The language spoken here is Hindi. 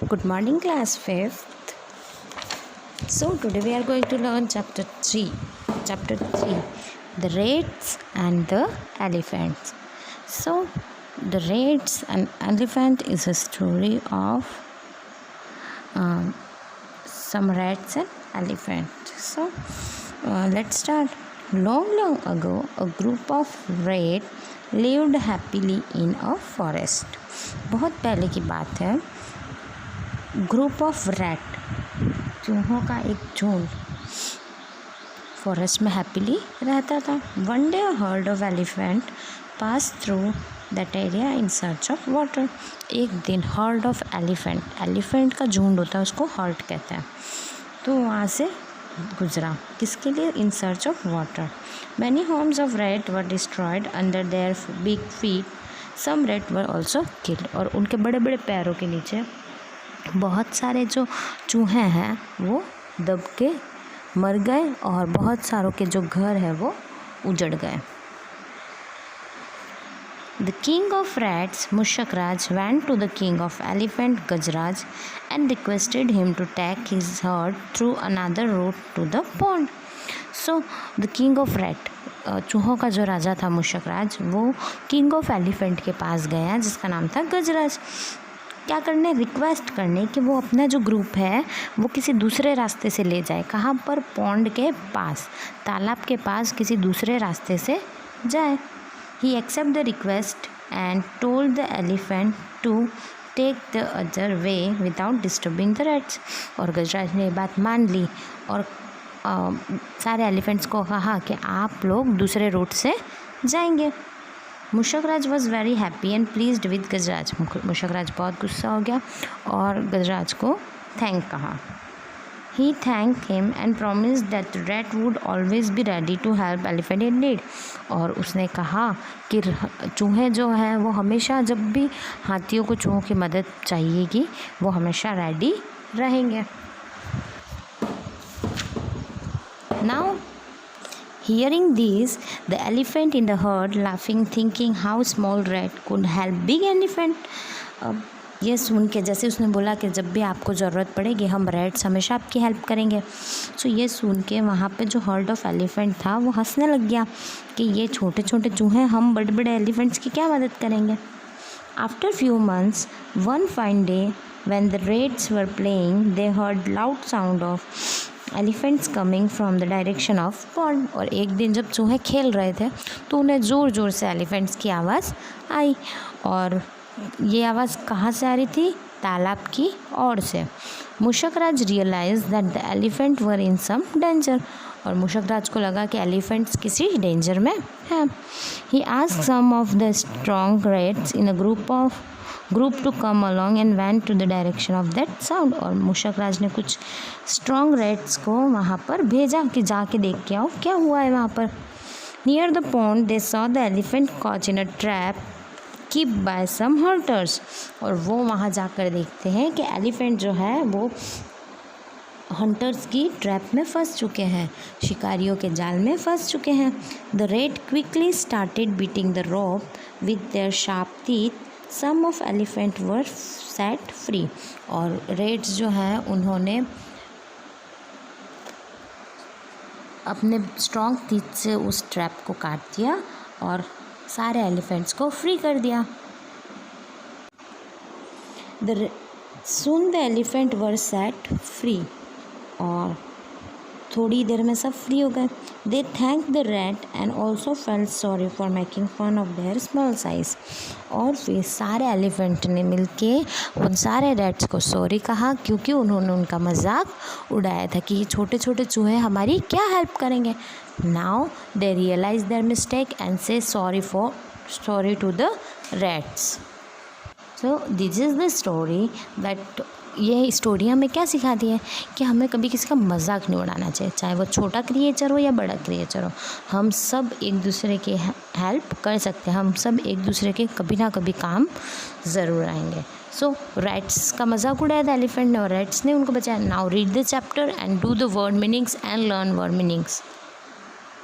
Good morning, class 5th. So today we are going to learn chapter 3. Chapter 3, the rats and the elephants. So the rats and elephant is a story of some rats and elephant. So let's start. Long ago, a group of rats lived happily in a forest. बहुत पहले की बात है. ग्रुप ऑफ रैट, चूहों का एक झुंड फॉरेस्ट में हैप्पीली रहता था. One day heard of elephant pass through that area in search of water. एक दिन हर्ड ऑफ एलिफेंट का झुंड होता है, उसको हर्ड कहते हैं. तो वहाँ से गुजरा, किसके लिए? In search of water. Many homes of rat were destroyed under their big feet. Some rat were also killed. और उनके बड़े बड़े पैरों के नीचे बहुत सारे जो चूहे हैं वो दब के मर गए और बहुत सारों के जो घर है वो उजड़ गए. The king of rats, Mushakraj, went to the king of elephant, Gajraj, and requested him to take his herd through another route to the pond. So, the king of rat, चूहों का जो राजा था मुशकराज, वो किंग ऑफ एलिफेंट के पास गया जिसका नाम था गजराज. क्या करने? रिक्वेस्ट करने कि वो अपना जो ग्रुप है वो किसी दूसरे रास्ते से ले जाए. कहाँ पर? पॉन्ड के पास, तालाब के पास किसी दूसरे रास्ते से जाए. He accept the request and told the elephant to take the other way without disturbing the rats. और गजराज ने बात मान ली और सारे एलिफेंट्स को कहा कि आप लोग दूसरे रूट से जाएंगे. Mushkraj was very happy and pleased with Gajraj. Mushkraj बहुत गुस्सा हो गया और गजराज को थैंक कहा. He thank him and promise that rat would always be ready to help elephant in need. और उसने कहा कि चूहे जो हैं वो हमेशा, जब भी हाथियों को चूहों की मदद चाहिएगी, वो हमेशा रेडी रहेंगे. Now hearing these, the elephant in the herd laughing, thinking how small rat could help big elephant. ये सुन के, जैसे उसने बोला कि जब भी आपको ज़रूरत पड़ेगी हम रैट्स हमेशा आपकी हेल्प करेंगे. सो ये सुन के वहाँ पे जो हर्ड ऑफ एलिफेंट था वो हंसने लग गया कि ये छोटे छोटे चूहे हम बड़े बड़े एलिफेंट्स की क्या मदद करेंगे. After few months, one fine day when the rats were playing, they heard loud sound of elephants coming from the direction of pond. और एक दिन जब चूहे खेल रहे थे तो उन्हें ज़ोर ज़ोर से एलिफेंट्स की आवाज़ आई. और ये आवाज़ कहाँ से आ रही थी? तालाब की ओर से. Mushkraj realize that the elephant were in some danger. और मुशकराज को लगा कि एलिफेंट्स किसी डेंजर में हैं. He asked some of the strong rats in a group to come along and went to the direction of that sound. और मुशकराज ने कुछ स्ट्रॉन्ग रैट्स को वहाँ पर भेजा कि जाके देख के आओ क्या हुआ है वहाँ पर. Near the pond they saw the elephant caught in a trap keep by some hunters. और वो वहाँ जाकर देखते हैं कि एलिफेंट जो है वो हंटर्स की ट्रैप में फंस चुके हैं, शिकारियों के जाल में फंस चुके हैं. The rat quickly started beating the rope with their sharp teeth. Some of elephant were set free. और रेट्स जो हैं उन्होंने अपने स्ट्रॉन्ग टीथ से उस ट्रैप को काट दिया और सारे एलिफेंट्स को फ्री कर दिया. Soon the elephant were set free. और थोड़ी देर में सब फ्री हो गए. They thanked the rat and also felt sorry for making fun of their small size. और फिर सारे एलिफेंट ने मिलके उन सारे रैट्स को सॉरी कहा क्योंकि उन्होंने उनका मजाक उड़ाया था कि ये छोटे छोटे चूहे हमारी क्या हेल्प करेंगे. Now they realize their mistake and say sorry to the rats. So this is the story that ये स्टोरी हमें क्या सिखाती है कि हमें कभी किसी का मजाक नहीं उड़ाना चाहिए, चाहे वो छोटा क्रिएचर हो या बड़ा क्रिएचर हो. हम सब एक दूसरे की हेल्प कर सकते हैं, हम सब एक दूसरे के कभी ना कभी काम ज़रूर आएंगे. सो रैट्स का मजाक उड़ाया था एलिफेंट ने और रैट्स ने उनको बचाया. Now read the chapter and do the word meanings and learn word meanings.